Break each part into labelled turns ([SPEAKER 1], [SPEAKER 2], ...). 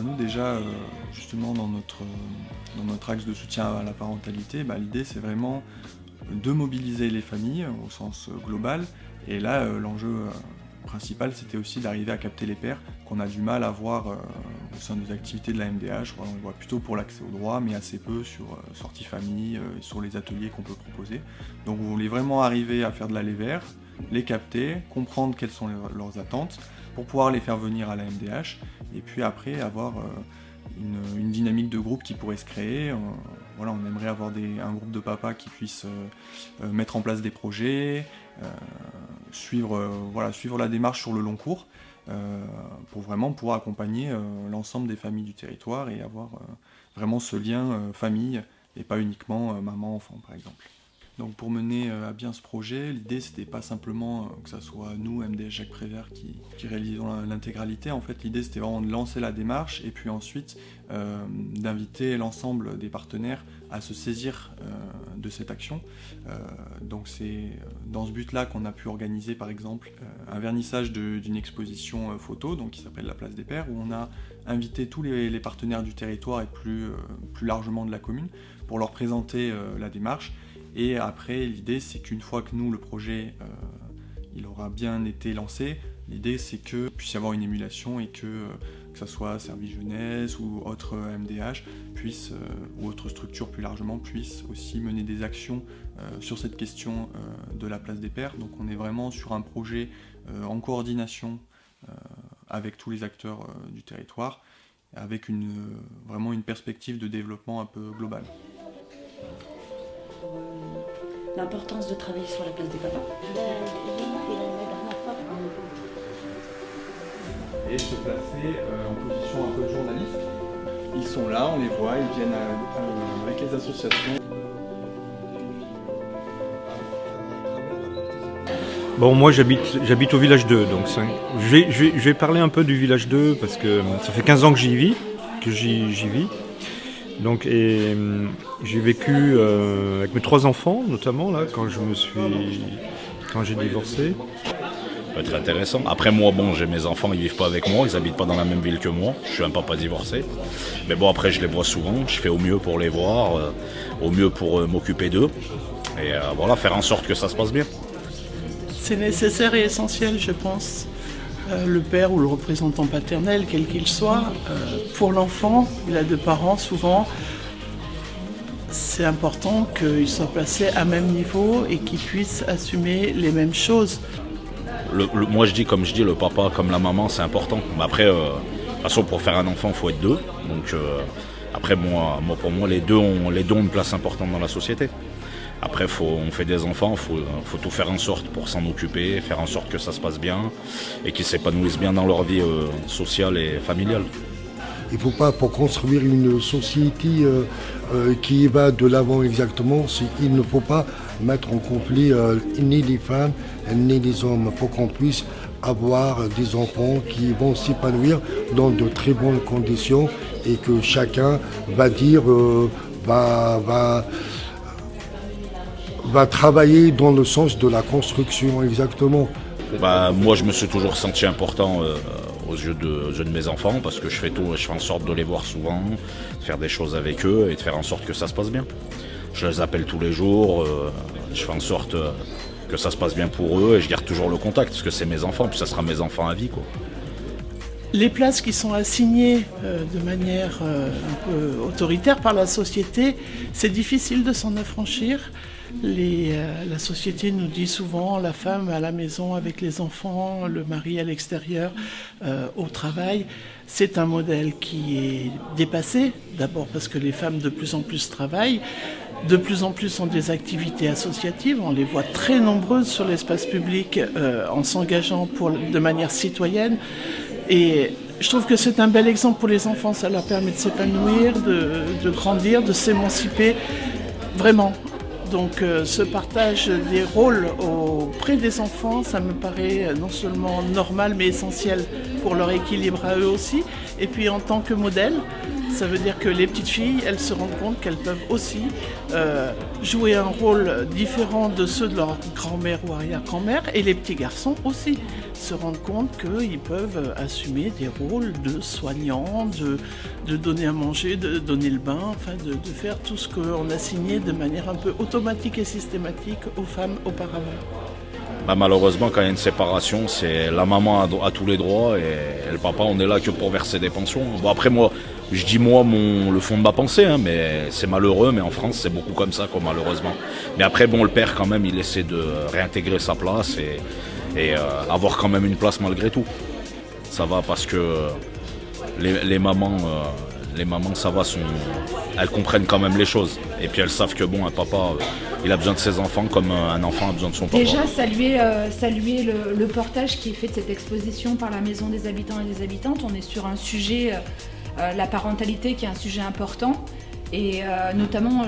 [SPEAKER 1] Nous déjà, justement dans notre axe de soutien à la parentalité, l'idée c'est vraiment de mobiliser les familles au sens global. Et là, l'enjeu principal, c'était aussi d'arriver à capter les pairs qu'on a du mal à voir au sein des activités de la MDH. On les voit plutôt pour l'accès au droit, mais assez peu sur sortie famille, sur les ateliers qu'on peut proposer. Donc on voulait vraiment arriver à faire de l'aller vers, les capter, comprendre quelles sont leurs attentes, pour pouvoir les faire venir à la MDH, et puis après avoir une dynamique de groupe qui pourrait se créer. On aimerait avoir un groupe de papas qui puissent mettre en place des projets, suivre la démarche sur le long cours, pour vraiment pouvoir accompagner l'ensemble des familles du territoire et avoir vraiment ce lien famille, et pas uniquement maman-enfant par exemple. Donc pour mener à bien ce projet, l'idée c'était pas simplement que ça soit nous, MDH Jacques Prévert, qui réalisons l'intégralité. En fait, l'idée c'était vraiment de lancer la démarche et puis ensuite d'inviter l'ensemble des partenaires à se saisir de cette action. Donc c'est dans ce but-là qu'on a pu organiser par exemple un vernissage d'une exposition photo donc, qui s'appelle La Place des Pairs, où on a invité tous les partenaires du territoire et plus largement de la commune pour leur présenter la démarche. Et après, l'idée, c'est qu'une fois que nous, le projet, il aura bien été lancé, l'idée, c'est qu'il puisse y avoir une émulation et que ce soit Service Jeunesse ou autre MDH, ou autre structure plus largement, puisse aussi mener des actions sur cette question de la place des pairs. Donc on est vraiment sur un projet en coordination avec tous les acteurs du territoire, avec vraiment une perspective de développement un peu globale.
[SPEAKER 2] L'importance de travailler sur la place des papas.
[SPEAKER 1] Et se placer en position un peu de journaliste. Ils sont là, on les voit, ils viennent avec les associations.
[SPEAKER 3] Bon, moi j'habite au village 2, donc je vais parler un peu du village 2 parce que ça fait 15 ans que j'y vis. Donc, j'ai vécu avec mes 3 enfants, notamment, là, quand j'ai divorcé.
[SPEAKER 4] Ça peut être intéressant. Après, moi, j'ai mes enfants, ils vivent pas avec moi, ils habitent pas dans la même ville que moi. Je suis un papa divorcé. Mais bon, après, je les vois souvent. Je fais au mieux pour les voir, au mieux pour m'occuper d'eux. Et faire en sorte que ça se passe bien.
[SPEAKER 5] C'est nécessaire et essentiel, je pense. Le père ou le représentant paternel, quel qu'il soit, pour l'enfant, il a 2 parents souvent, c'est important qu'il soit placé à même niveau et qu'il puisse assumer les mêmes choses.
[SPEAKER 4] Moi je dis, le papa comme la maman, c'est important. Mais après, de toute façon, pour faire un enfant, il faut être 2. Donc après, pour moi, les deux ont une place importante dans la société. Après, on fait des enfants, faut tout faire en sorte pour s'en occuper, faire en sorte que ça se passe bien et qu'ils s'épanouissent bien dans leur vie sociale et familiale.
[SPEAKER 6] Il ne faut pas, pour construire une société qui va de l'avant exactement, il ne faut pas mettre en conflit ni les femmes ni les hommes pour qu'on puisse avoir des enfants qui vont s'épanouir dans de très bonnes conditions et que chacun va dire, va travailler dans le sens de la construction exactement.
[SPEAKER 4] Moi je me suis toujours senti important aux yeux de mes enfants parce que je fais en sorte de les voir souvent, de faire des choses avec eux et de faire en sorte que ça se passe bien. Je les appelle tous les jours, je fais en sorte que ça se passe bien pour eux et je garde toujours le contact parce que c'est mes enfants, puis ça sera mes enfants à vie, quoi.
[SPEAKER 5] Les places qui sont assignées de manière un peu autoritaire par la société, c'est difficile de s'en affranchir. La société nous dit souvent la femme à la maison avec les enfants, le mari à l'extérieur, au travail. C'est un modèle qui est dépassé, d'abord parce que les femmes de plus en plus travaillent, de plus en plus ont des activités associatives, on les voit très nombreuses sur l'espace public en s'engageant de manière citoyenne. Et je trouve que c'est un bel exemple pour les enfants, ça leur permet de s'épanouir, de grandir, de s'émanciper, vraiment. Donc ce partage des rôles auprès des enfants, ça me paraît non seulement normal mais essentiel pour leur équilibre à eux aussi. Et puis en tant que modèle, Ça veut dire que les petites filles, elles se rendent compte qu'elles peuvent aussi jouer un rôle différent de ceux de leur grand-mère ou arrière-grand-mère, et les petits garçons aussi se rendent compte qu'ils peuvent assumer des rôles de soignants, de donner à manger, de donner le bain, enfin de faire tout ce qu'on assignait de manière un peu automatique et systématique aux femmes auparavant.
[SPEAKER 4] Bah, malheureusement, quand il y a une séparation, c'est la maman a tous les droits et le papa, on est là que pour verser des pensions. Bon, après, moi, je dis le fond de ma pensée, hein, mais c'est malheureux, mais en France, c'est beaucoup comme ça, quoi, malheureusement. Mais après, bon, le père, quand même, il essaie de réintégrer sa place et avoir quand même une place malgré tout. Ça va parce que les mamans, ça va, elles comprennent quand même les choses. Et puis elles savent que bon, un papa, il a besoin de ses enfants comme un enfant a besoin de son papa.
[SPEAKER 7] Déjà, saluer le portage qui est fait de cette exposition par la Maison des habitants et des habitantes. On est sur un sujet, la parentalité, qui est un sujet important. Et notamment,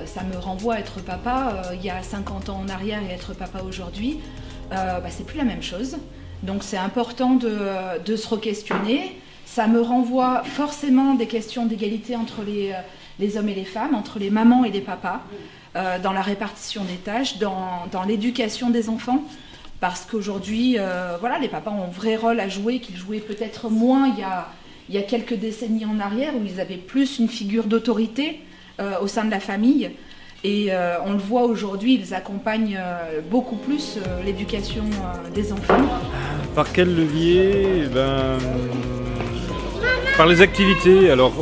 [SPEAKER 7] ça me renvoie à être papa il y a 50 ans en arrière et être papa aujourd'hui. C'est plus la même chose. Donc c'est important de se re-questionner. Ça me renvoie forcément des questions d'égalité entre les hommes et les femmes, entre les mamans et les papas, dans la répartition des tâches, dans l'éducation des enfants. Parce qu'aujourd'hui, les papas ont un vrai rôle à jouer, qu'ils jouaient peut-être moins il y a quelques décennies en arrière, où ils avaient plus une figure d'autorité au sein de la famille. Et on le voit aujourd'hui, ils accompagnent beaucoup plus l'éducation des enfants.
[SPEAKER 3] Par quel levier? Par les activités. Alors,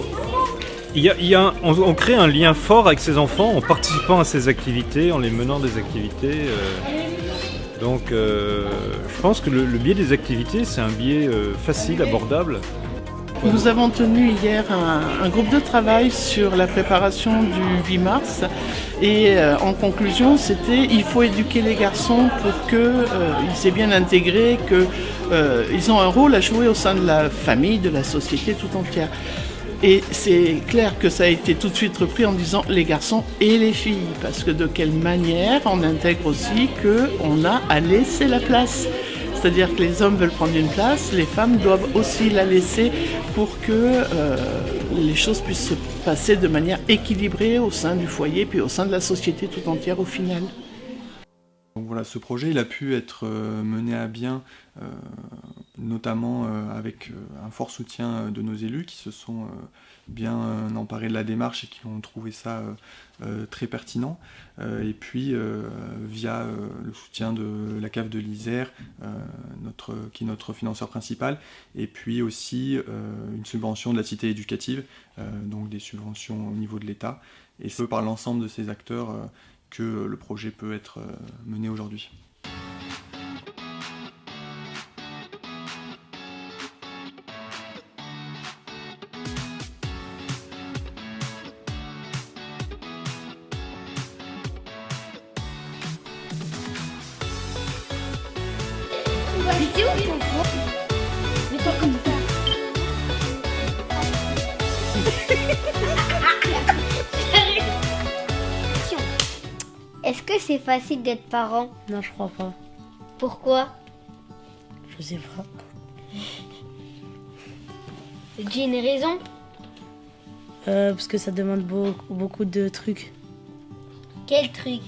[SPEAKER 3] on crée un lien fort avec ses enfants en participant à ces activités, en les menant des activités. Donc, je pense que le biais des activités, c'est un biais facile, abordable.
[SPEAKER 5] Nous avons tenu hier un groupe de travail sur la préparation du 8 mars et en conclusion c'était il faut éduquer les garçons pour qu'ils soient bien intégrés, qu'ils ont un rôle à jouer au sein de la famille, de la société tout entière. Et c'est clair que ça a été tout de suite repris en disant les garçons et les filles, parce que de quelle manière on intègre aussi qu'on a à laisser la place. C'est-à-dire que les hommes veulent prendre une place, les femmes doivent aussi la laisser pour que les choses puissent se passer de manière équilibrée au sein du foyer puis au sein de la société tout entière au final.
[SPEAKER 1] Donc voilà, ce projet il a pu être mené à bien, notamment avec un fort soutien de nos élus qui se sont bien emparés de la démarche et qui ont trouvé ça très pertinent. Et puis via le soutien de la CAF de l'Isère, qui est notre financeur principal, et puis aussi une subvention de la cité éducative, donc des subventions au niveau de l'État. Et c'est par l'ensemble de ces acteurs que le projet peut être mené aujourd'hui.
[SPEAKER 8] Mets-toi comme ça. Est-ce que c'est facile d'être parent?
[SPEAKER 9] Non, je crois pas.
[SPEAKER 8] Pourquoi?
[SPEAKER 9] Je sais pas.
[SPEAKER 8] Dis une raison.
[SPEAKER 9] Parce que ça demande beaucoup de trucs.
[SPEAKER 8] Quel truc?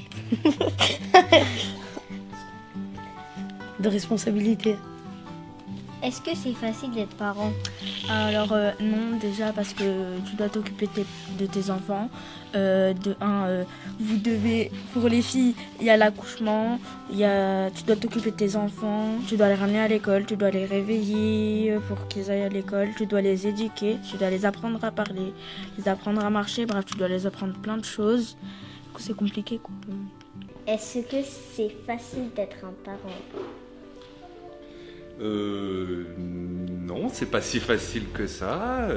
[SPEAKER 9] De responsabilité.
[SPEAKER 8] Est-ce que c'est facile d'être parent?
[SPEAKER 10] Alors non, déjà parce que tu dois t'occuper de tes enfants. Vous devez, pour les filles, il y a l'accouchement, tu dois t'occuper de tes enfants, tu dois les ramener à l'école, tu dois les réveiller pour qu'ils aillent à l'école, tu dois les éduquer, tu dois les apprendre à parler, les apprendre à marcher, bref, tu dois les apprendre plein de choses. Du coup, c'est compliqué, quoi.
[SPEAKER 8] Est-ce que c'est facile d'être un parent?
[SPEAKER 11] Non, c'est pas si facile que ça.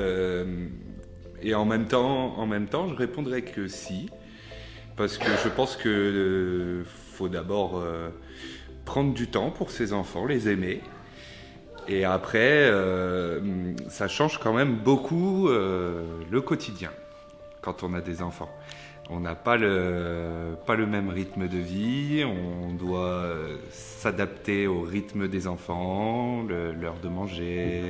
[SPEAKER 11] Et en même temps, je répondrais que si. Parce que je pense que faut d'abord prendre du temps pour ses enfants, les aimer. Et après, ça change quand même beaucoup le quotidien quand on a des enfants. On n'a pas le même rythme de vie, on doit s'adapter au rythme des enfants, l'heure de manger,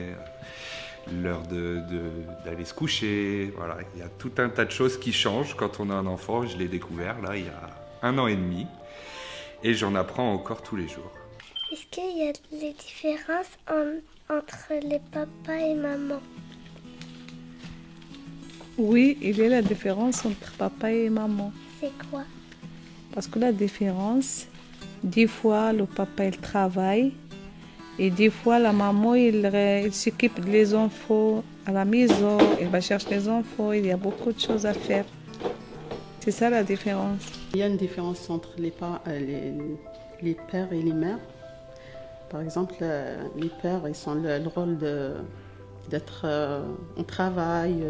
[SPEAKER 11] l'heure d'aller se coucher. Voilà, il y a tout un tas de choses qui changent quand on a un enfant. Je l'ai découvert là il y a 1 an et demi et j'en apprends encore tous les jours.
[SPEAKER 8] Est-ce qu'il y a des différences entre les papas et maman?
[SPEAKER 12] Oui, il y a la différence entre papa et maman.
[SPEAKER 8] C'est quoi?
[SPEAKER 12] Parce que la différence, des fois le papa il travaille et des fois la maman il s'occupe des enfants à la maison, il va chercher les enfants, il y a beaucoup de choses à faire. C'est ça la différence.
[SPEAKER 5] Il y a une différence entre les pères et les mères. Par exemple, les pères, ils ont le rôle d'être au travail,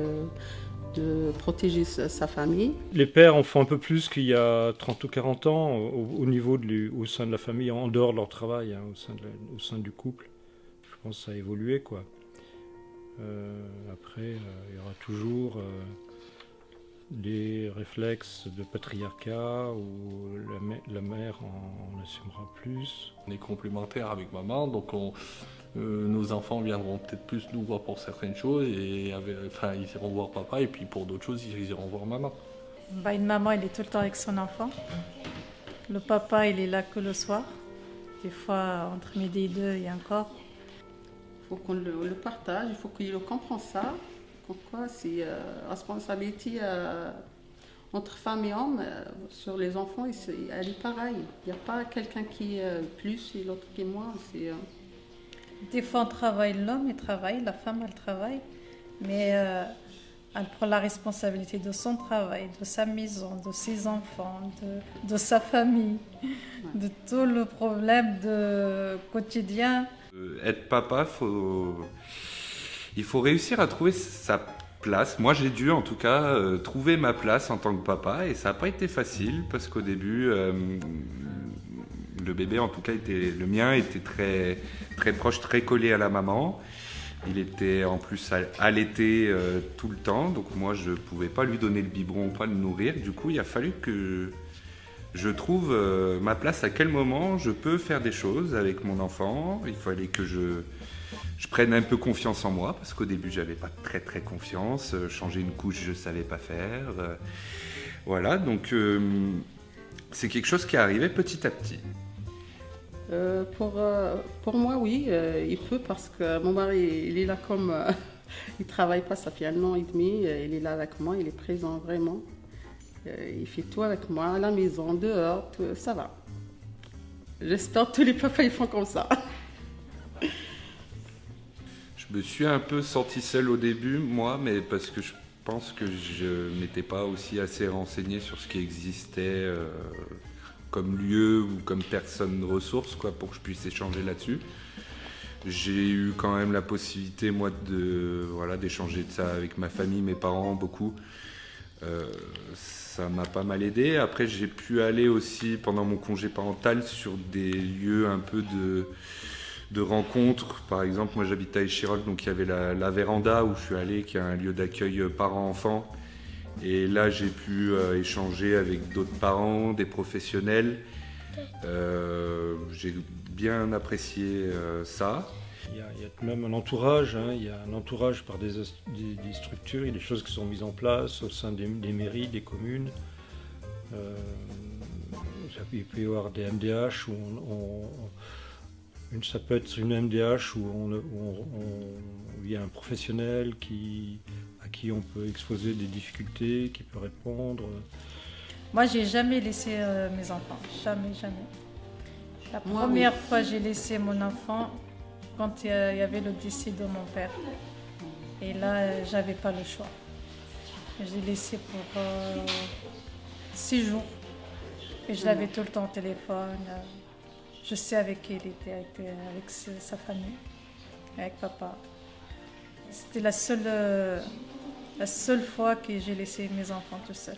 [SPEAKER 5] de protéger sa famille.
[SPEAKER 3] Les pères en font un peu plus qu'il y a 30 ou 40 ans au niveau au sein de la famille, en dehors de leur travail, au sein du couple. Je pense que ça a évolué, quoi. Après, il y aura toujours des réflexes de patriarcat où la mère en assumera plus.
[SPEAKER 13] On est complémentaires avec maman, donc nos enfants viendront peut-être plus nous voir pour certaines choses, et ils iront voir papa, et puis pour d'autres choses, ils iront voir maman.
[SPEAKER 14] Une maman, elle est tout le temps avec son enfant. Le papa, il est là que le soir. Des fois, entre midi et 2, et encore.
[SPEAKER 5] Il faut qu'on le partage, il faut qu'il comprenne ça. Pourquoi c'est responsabilité entre femmes et hommes sur les enfants, elle est pareille. Il n'y a pas quelqu'un qui est plus et l'autre qui est moins.
[SPEAKER 14] Des fois, on travaille, l'homme il travaille, la femme elle travaille, mais elle prend la responsabilité de son travail, de sa maison, de ses enfants, de sa famille, de tout le problème quotidien.
[SPEAKER 11] Être papa, il faut réussir à trouver sa place. Moi, j'ai dû en tout cas trouver ma place en tant que papa, et ça n'a pas été facile parce qu'au début, le bébé, en tout cas, le mien était très, très proche, très collé à la maman. Il était en plus allaité tout le temps, donc moi, je ne pouvais pas lui donner le biberon, pas le nourrir. Du coup, il a fallu que je trouve ma place, à quel moment je peux faire des choses avec mon enfant. Il fallait que je prenne un peu confiance en moi, parce qu'au début, j'avais pas très très confiance. Changer une couche, je savais pas faire. Voilà, donc c'est quelque chose qui est arrivé petit à petit.
[SPEAKER 5] Pour moi, oui, il peut, parce que mon mari, il est là comme... il travaille pas, ça fait 1 an et demi, il est là avec moi, il est présent vraiment. Il fait tout avec moi, à la maison, dehors, tout, ça va. J'espère que tous les papas ils font comme ça.
[SPEAKER 11] Je me suis un peu senti seul au début, moi, mais parce que je pense que je n'étais pas aussi assez renseigné sur ce qui existait comme lieu ou comme personne ressource, quoi, pour que je puisse échanger là-dessus. J'ai eu quand même la possibilité, moi, d'échanger de ça avec ma famille, mes parents, beaucoup. Ça m'a pas mal aidé. Après, j'ai pu aller aussi, pendant mon congé parental, sur des lieux un peu de rencontres. Par exemple, moi j'habite à Échirolles, donc il y avait la Véranda où je suis allé, qui est un lieu d'accueil parents-enfants. Et là, j'ai pu échanger avec d'autres parents, des professionnels. J'ai bien apprécié ça.
[SPEAKER 3] Il y a même un entourage, il y a un entourage par des structures, il y a des choses qui sont mises en place au sein des mairies, des communes. Il peut y avoir des MDH ça peut être une MDH où il y a un professionnel à qui on peut exposer des difficultés, qui peut répondre.
[SPEAKER 14] Moi, j'ai jamais laissé mes enfants, jamais. La première fois, j'ai laissé mon enfant quand il y avait le décès de mon père. Et là, j'avais pas le choix. J'ai laissé pour 6 jours. Et je l'avais tout le temps au téléphone. Je sais avec qui il était, avec sa famille, avec papa. C'était la seule fois que j'ai laissé mes enfants tout seuls.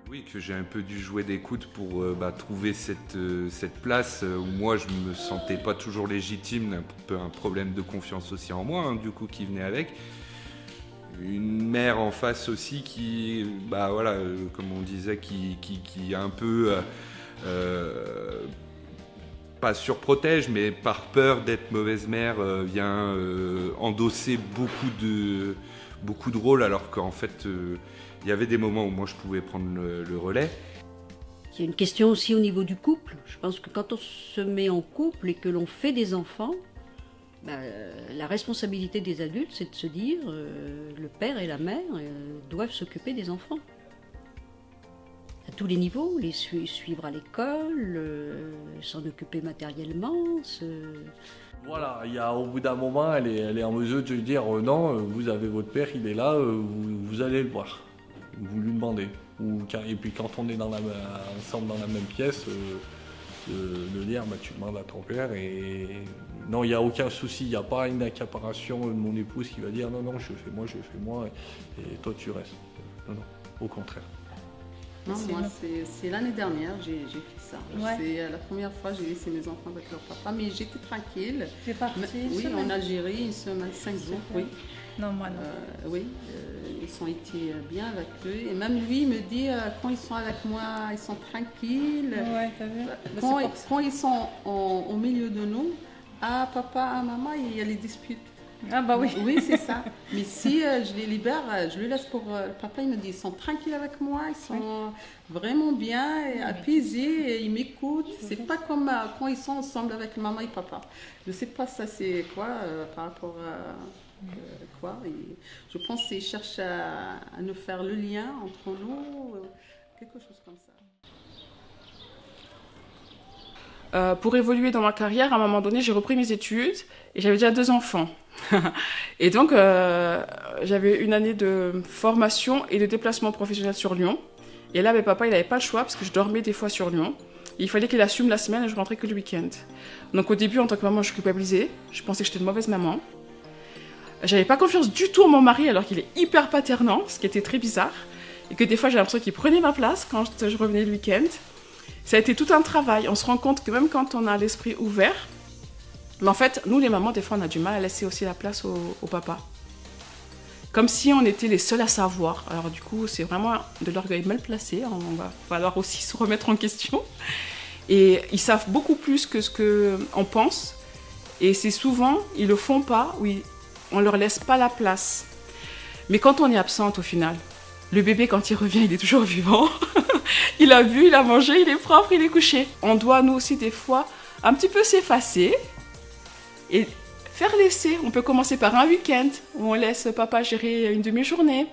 [SPEAKER 11] Oui, que j'ai un peu dû jouer d'écoute pour trouver cette place où moi je me sentais pas toujours légitime, un peu un problème de confiance aussi en moi, du coup, qui venait avec. Une mère en face aussi qui, comme on disait, qui a un peu pas surprotège, mais par peur d'être mauvaise mère, vient endosser beaucoup de rôles, alors qu'en fait, il y avait des moments où moi je pouvais prendre le relais.
[SPEAKER 15] Il y a une question aussi au niveau du couple. Je pense que quand on se met en couple et que l'on fait des enfants, la responsabilité des adultes, c'est de se dire le père et la mère doivent s'occuper des enfants. À tous les niveaux, les suivre à l'école, s'en occuper matériellement.
[SPEAKER 13] Voilà, au bout d'un moment, elle est en mesure de dire non, vous avez votre père, il est là, vous allez le voir, vous lui demandez. Et puis quand on est ensemble dans la même pièce, de dire tu demandes à ton père. Et non, il n'y a aucun souci, il n'y a pas une accaparation de mon épouse qui va dire non, je fais moi, et toi tu restes. Non, au contraire.
[SPEAKER 16] Non, moi, c'est l'année dernière, j'ai fait ça.
[SPEAKER 14] Ouais.
[SPEAKER 16] C'est la première fois que j'ai laissé mes enfants avec leur papa, mais j'étais tranquille.
[SPEAKER 14] Tu es partie
[SPEAKER 16] Oui, en Algérie, une semaine, 5 jours, oui.
[SPEAKER 14] Non, moi non.
[SPEAKER 16] Oui, ils ont été bien avec eux. Et même lui me dit, quand ils sont avec moi, ils sont tranquilles.
[SPEAKER 14] Ouais, t'as vu?
[SPEAKER 16] Quand ils sont au milieu de nous, à papa, à maman, il y a les disputes.
[SPEAKER 14] Ah bah oui.
[SPEAKER 16] Oui, c'est ça. Mais si je les libère, je les laisse pour papa, il me dit, ils sont tranquilles avec moi, ils sont vraiment bien, et apaisés, et ils m'écoutent. C'est pas comme quand ils sont ensemble avec maman et papa. Je sais pas ça c'est quoi par rapport à quoi. Et je pense qu'ils cherchent à nous faire le lien entre nous, quelque chose comme ça.
[SPEAKER 17] Pour évoluer dans ma carrière, à un moment donné, j'ai repris mes études et j'avais déjà 2 enfants. Et donc, j'avais une année de formation et de déplacement professionnel sur Lyon. Et là, papa, il n'avait pas le choix parce que je dormais des fois sur Lyon. Il fallait qu'il assume la semaine et je rentrais que le week-end. Donc au début, en tant que maman, je culpabilisais. Je pensais que j'étais une mauvaise maman. J'avais pas confiance du tout en mon mari alors qu'il est hyper paternant, ce qui était très bizarre. Et que des fois, j'ai l'impression qu'il prenait ma place quand je revenais le week-end. Ça a été tout un travail. On se rend compte que même quand on a l'esprit ouvert, mais en fait, nous les mamans, des fois, on a du mal à laisser aussi la place au papa. Comme si on était les seuls à savoir. Alors du coup, c'est vraiment de l'orgueil mal placé. On va falloir aussi se remettre en question. Et ils savent beaucoup plus que ce qu'on pense. Et c'est souvent, ils le font pas, ou on leur laisse pas la place. Mais quand on est absente au final, le bébé, quand il revient, il est toujours vivant. Il a bu, il a mangé, il est propre, il est couché. On doit, nous aussi, des fois, un petit peu s'effacer et faire laisser. On peut commencer par un week-end où on laisse papa gérer une demi-journée.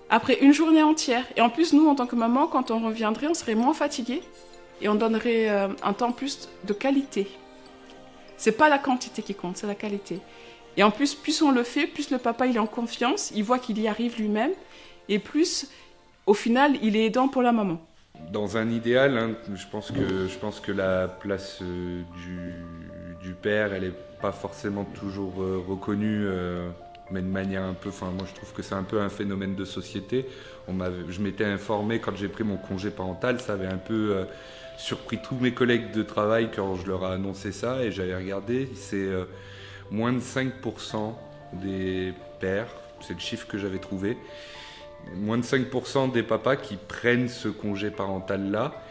[SPEAKER 17] Après, une journée entière. Et en plus, nous, en tant que maman, quand on reviendrait, on serait moins fatigués et on donnerait un temps plus de qualité. C'est pas la quantité qui compte, c'est la qualité. Et en plus on le fait, plus le papa il est en confiance, il voit qu'il y arrive lui-même, et plus, au final, il est aidant pour la maman.
[SPEAKER 11] Dans un idéal, hein, je pense que la place du père, elle n'est pas forcément toujours reconnue, mais de manière un peu... Enfin, moi, je trouve que c'est un peu un phénomène de société. Je m'étais informé, quand j'ai pris mon congé parental, ça avait un peu surpris tous mes collègues de travail quand je leur ai annoncé ça, et j'avais regardé, c'est moins de 5% des pères, c'est le chiffre que j'avais trouvé, moins de 5% des papas qui prennent ce congé parental-là.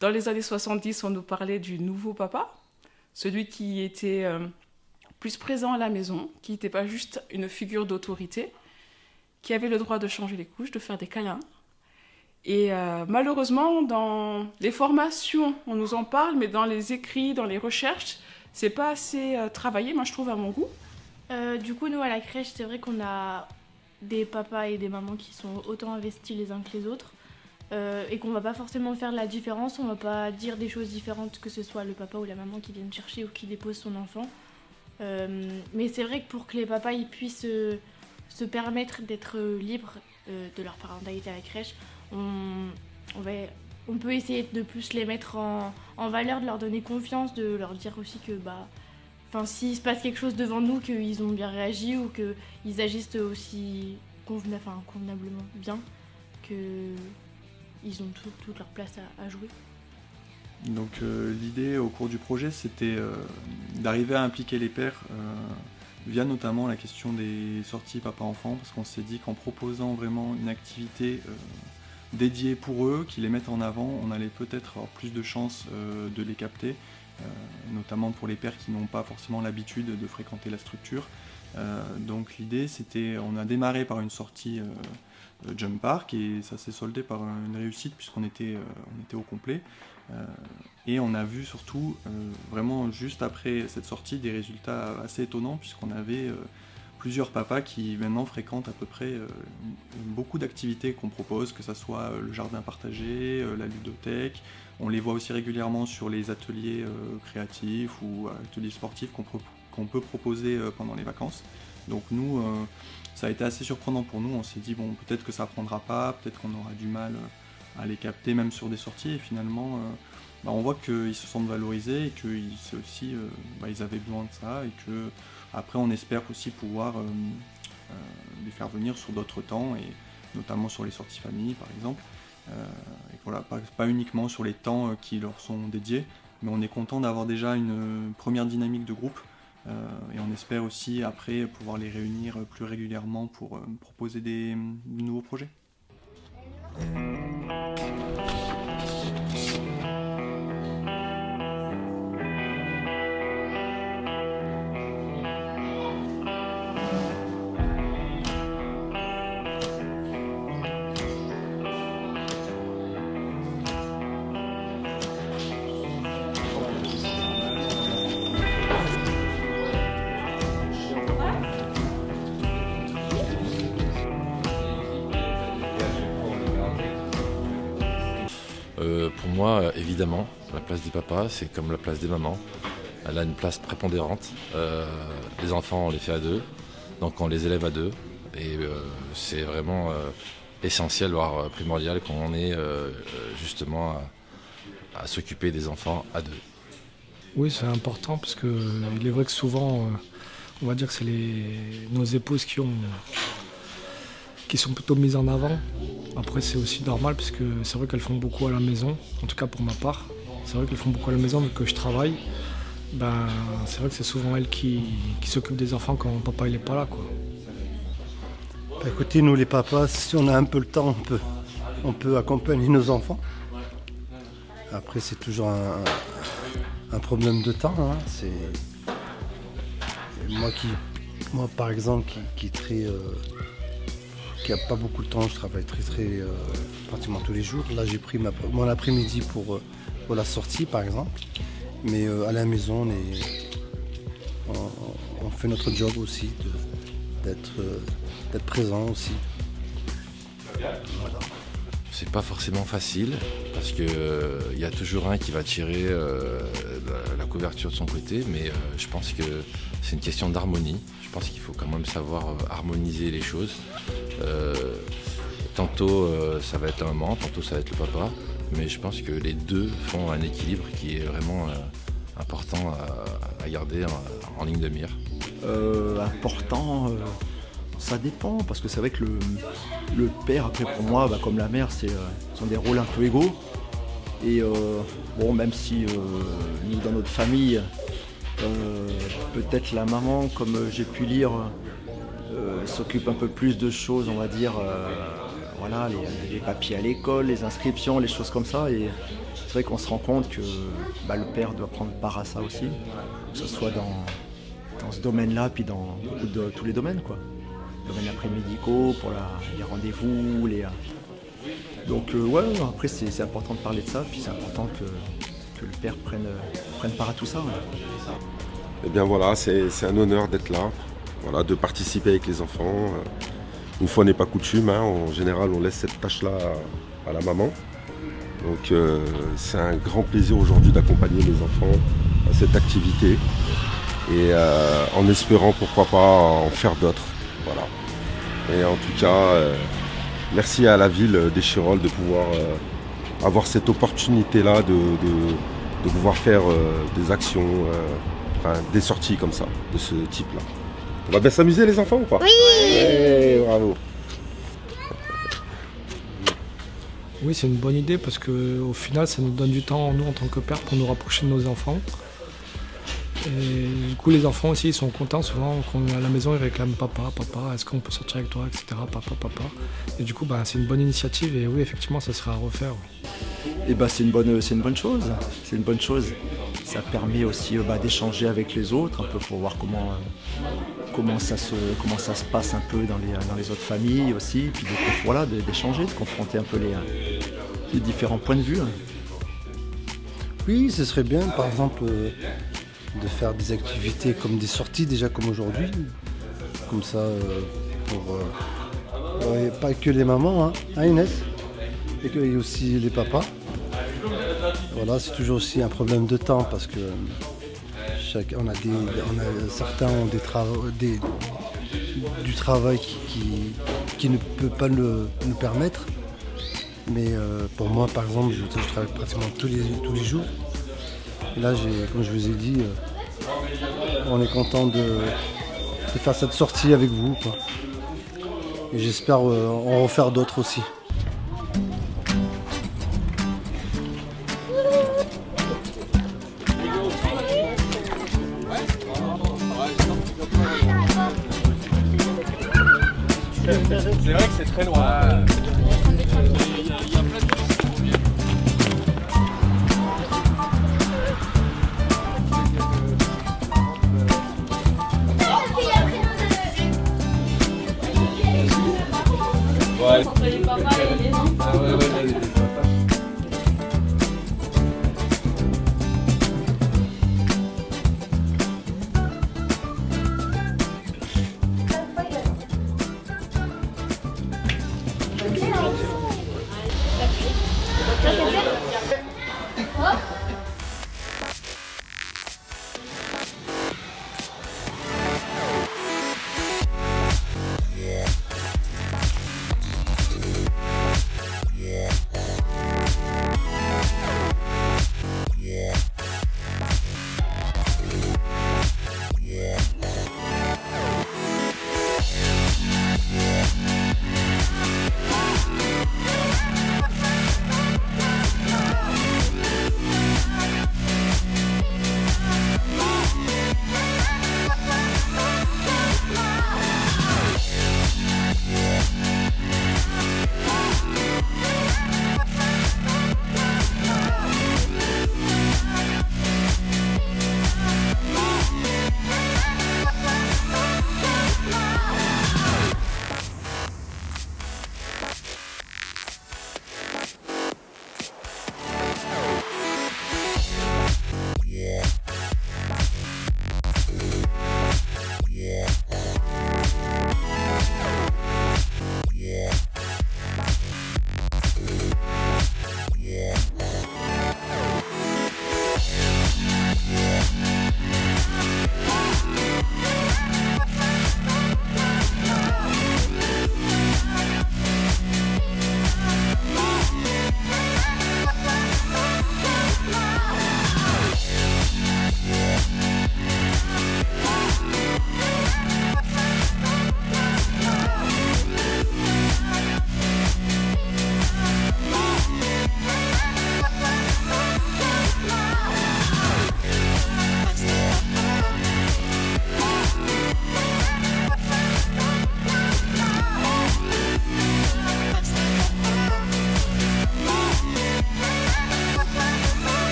[SPEAKER 17] Dans les années 70, on nous parlait du nouveau papa, celui qui était plus présent à la maison, qui n'était pas juste une figure d'autorité, qui avait le droit de changer les couches, de faire des câlins. Et malheureusement, dans les formations, on nous en parle, mais dans les écrits, dans les recherches, c'est pas assez travaillé, moi je trouve, à mon goût.
[SPEAKER 10] Du coup, nous, à la crèche, c'est vrai qu'on a des papas et des mamans qui sont autant investis les uns que les autres, et qu'on va pas forcément faire la différence, on va pas dire des choses différentes, que ce soit le papa ou la maman qui viennent chercher ou qui dépose son enfant. Mais c'est vrai que pour que les papas ils puissent se permettre d'être libres de leur parentalité à la crèche, on peut essayer de plus les mettre en valeur, de leur donner confiance, de leur dire aussi que s'il se passe quelque chose devant nous, qu'ils ont bien réagi ou qu'ils agissent aussi convenablement bien, qu'ils ont toute leur place à jouer.
[SPEAKER 1] Donc l'idée au cours du projet, c'était d'arriver à impliquer les pères via notamment la question des sorties papa-enfant, parce qu'on s'est dit qu'en proposant vraiment une activité dédiée pour eux, qui les mettent en avant, on allait peut-être avoir plus de chances de les capter notamment pour les pères qui n'ont pas forcément l'habitude de fréquenter la structure. Donc l'idée, on a démarré par une sortie Jump Park et ça s'est soldé par une réussite puisqu'on était au complet. Et on a vu surtout, vraiment juste après cette sortie, des résultats assez étonnants puisqu'on avait plusieurs papas qui maintenant fréquentent à peu près beaucoup d'activités qu'on propose, que ce soit le jardin partagé, la ludothèque. On les voit aussi régulièrement sur les ateliers créatifs ou ateliers sportifs qu'on peut proposer pendant les vacances. Donc nous, ça a été assez surprenant pour nous. On s'est dit, bon, peut-être que ça ne prendra pas, peut-être qu'on aura du mal à les capter même sur des sorties. Et finalement, on voit qu'ils se sentent valorisés et qu'ils ils avaient besoin de ça. Et que après, on espère aussi pouvoir les faire venir sur d'autres temps, et notamment sur les sorties famille, par exemple. Et voilà, pas uniquement sur les temps qui leur sont dédiés, mais on est content d'avoir déjà une première dynamique de groupe. Et on espère aussi après pouvoir les réunir plus régulièrement pour proposer des nouveaux projets.
[SPEAKER 18] Pour moi, évidemment, la place des papas, c'est comme la place des mamans. Elle a une place prépondérante. Les enfants, on les fait à deux, donc on les élève à deux. Et c'est vraiment essentiel, voire primordial, qu'on ait justement à s'occuper des enfants à deux.
[SPEAKER 19] Oui, c'est important parce qu'il est vrai que souvent, on va dire que c'est nos épouses qui sont plutôt mises en avant. Après, c'est aussi normal parce que c'est vrai qu'elles font beaucoup à la maison, en tout cas pour ma part. C'est vrai qu'elles font beaucoup à la maison, vu que je travaille. C'est vrai que c'est souvent elles qui s'occupent des enfants quand papa il n'est pas là, quoi.
[SPEAKER 20] Écoutez, nous les papas, si on a un peu le temps, on peut accompagner nos enfants. Après, c'est toujours un problème de temps. Hein. Moi, par exemple, qui n'a pas beaucoup de temps, je travaille très pratiquement tous les jours. Là, j'ai pris mon après-midi pour la sortie, par exemple. Mais à la maison, on fait notre job aussi, d'être présent aussi. Voilà.
[SPEAKER 18] C'est pas forcément facile, parce qu'il y a toujours un qui va tirer la couverture de son côté, mais je pense que c'est une question d'harmonie. Je pense qu'il faut quand même savoir harmoniser les choses. Tantôt ça va être la maman, tantôt ça va être le papa, mais je pense que les deux font un équilibre qui est vraiment important à garder en ligne de mire.
[SPEAKER 21] Important, ça dépend, parce que c'est vrai que le père, après pour moi, comme la mère, sont des rôles un peu égaux. Et même si nous dans notre famille, peut-être la maman, comme j'ai pu lire, s'occupe un peu plus de choses, on va dire, les papiers à l'école, les inscriptions, les choses comme ça. Et c'est vrai qu'on se rend compte que le père doit prendre part à ça aussi, que ce soit dans ce domaine-là, puis dans tous les domaines, quoi. Domaines après-médicaux, pour les rendez-vous, Donc après c'est important de parler de ça, puis c'est important que le père prenne part à tout ça. Ouais.
[SPEAKER 22] Eh bien voilà, c'est un honneur d'être là, de participer avec les enfants. Une fois n'est pas coutume, en général on laisse cette tâche-là à la maman. Donc c'est un grand plaisir aujourd'hui d'accompagner les enfants à cette activité et en espérant pourquoi pas en faire d'autres. Voilà. Et en tout cas, merci à la ville d'Échirolles de pouvoir avoir cette opportunité-là de pouvoir faire des actions, des sorties comme ça, de ce type-là. On va bien s'amuser les enfants ou pas?
[SPEAKER 8] Oui.
[SPEAKER 22] Ouais, bravo.
[SPEAKER 19] Oui, c'est une bonne idée parce qu'au final, ça nous donne du temps, nous, en tant que père, pour nous rapprocher de nos enfants. Et du coup, les enfants aussi, ils sont contents souvent quand à la maison, ils réclament papa, est-ce qu'on peut sortir avec toi, etc. Papa. Et du coup, c'est une bonne initiative et oui, effectivement, ça serait à refaire.
[SPEAKER 21] Et c'est une bonne chose. C'est une bonne chose. Ça permet aussi d'échanger avec les autres, un peu pour voir comment ça se passe un peu dans les autres familles aussi, puis d'échanger, de confronter un peu les différents points de vue.
[SPEAKER 20] Oui, ce serait bien, par exemple, de faire des activités comme des sorties, déjà comme aujourd'hui. Comme ça, pas que les mamans, hein, Inès, et aussi les papas. Voilà, c'est toujours aussi un problème de temps parce que certains ont du travail qui ne peut pas nous permettre. Mais pour moi, par exemple, je travaille pratiquement tous les jours. Et là, comme je vous ai dit, on est content de faire cette sortie avec vous, quoi. Et j'espère en refaire d'autres aussi.
[SPEAKER 13] C'est vrai que c'est très loin.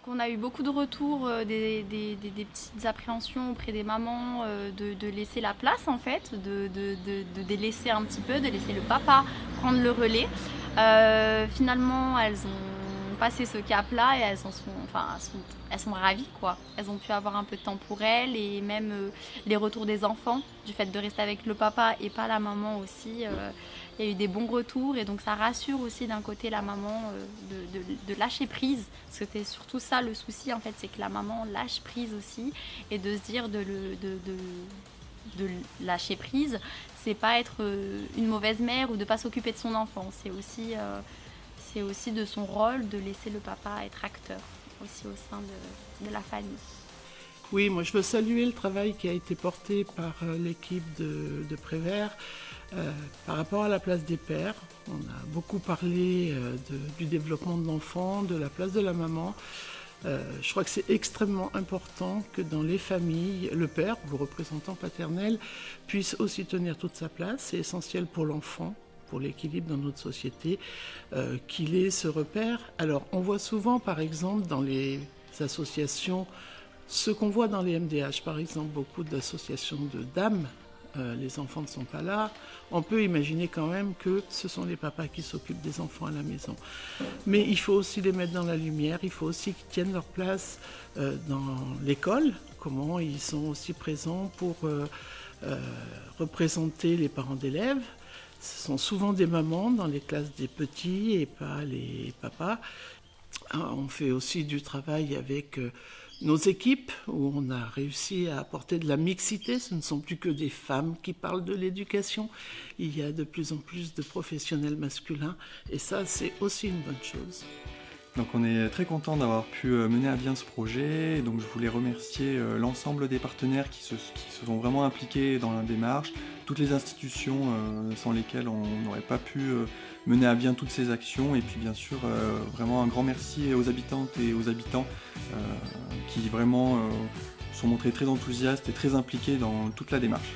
[SPEAKER 2] On a eu beaucoup de retours, des petites appréhensions auprès des mamans de laisser la place en fait, de délaisser un petit peu, de laisser le papa prendre le relais. Finalement, elles ont passé ce cap-là et elles sont ravies, quoi. Elles ont pu avoir un peu de temps pour elles et même les retours des enfants, du fait de rester avec le papa et pas la maman aussi. Il y a eu des bons retours et donc ça rassure aussi d'un côté la maman de lâcher prise. C'était surtout ça le souci en fait, c'est que la maman lâche prise aussi et de se dire de lâcher prise, c'est pas être une mauvaise mère ou de pas s'occuper de son enfant. C'est aussi de son rôle de laisser le papa être acteur aussi au sein de la famille.
[SPEAKER 5] Oui, moi je veux saluer le travail qui a été porté par l'équipe de Prévert par rapport à la place des pères. On a beaucoup parlé du développement de l'enfant, de la place de la maman. Je crois que c'est extrêmement important que dans les familles, le père, le représentant paternel, puisse aussi tenir toute sa place. C'est essentiel pour l'enfant, pour l'équilibre dans notre société, qu'il ait ce repère. Alors on voit souvent par exemple dans les associations, ce qu'on voit dans les MDH, par exemple beaucoup d'associations de dames, les enfants ne sont pas là, on peut imaginer quand même que ce sont les papas qui s'occupent des enfants à la maison. Mais il faut aussi les mettre dans la lumière, il faut aussi qu'ils tiennent leur place dans l'école, comment ils sont aussi présents pour représenter les parents d'élèves. Ce sont souvent des mamans dans les classes des petits et pas les papas. On fait aussi du travail avec nos équipes où on a réussi à apporter de la mixité. Ce ne sont plus que des femmes qui parlent de l'éducation. Il y a de plus en plus de professionnels masculins et ça, c'est aussi une bonne chose.
[SPEAKER 1] Donc on est très content d'avoir pu mener à bien ce projet. Donc je voulais remercier l'ensemble des partenaires qui se sont vraiment impliqués dans la démarche, toutes les institutions sans lesquelles on n'aurait pas pu mener à bien toutes ces actions. Et puis bien sûr vraiment un grand merci aux habitantes et aux habitants qui vraiment sont montrés très enthousiastes et très impliqués dans toute la démarche.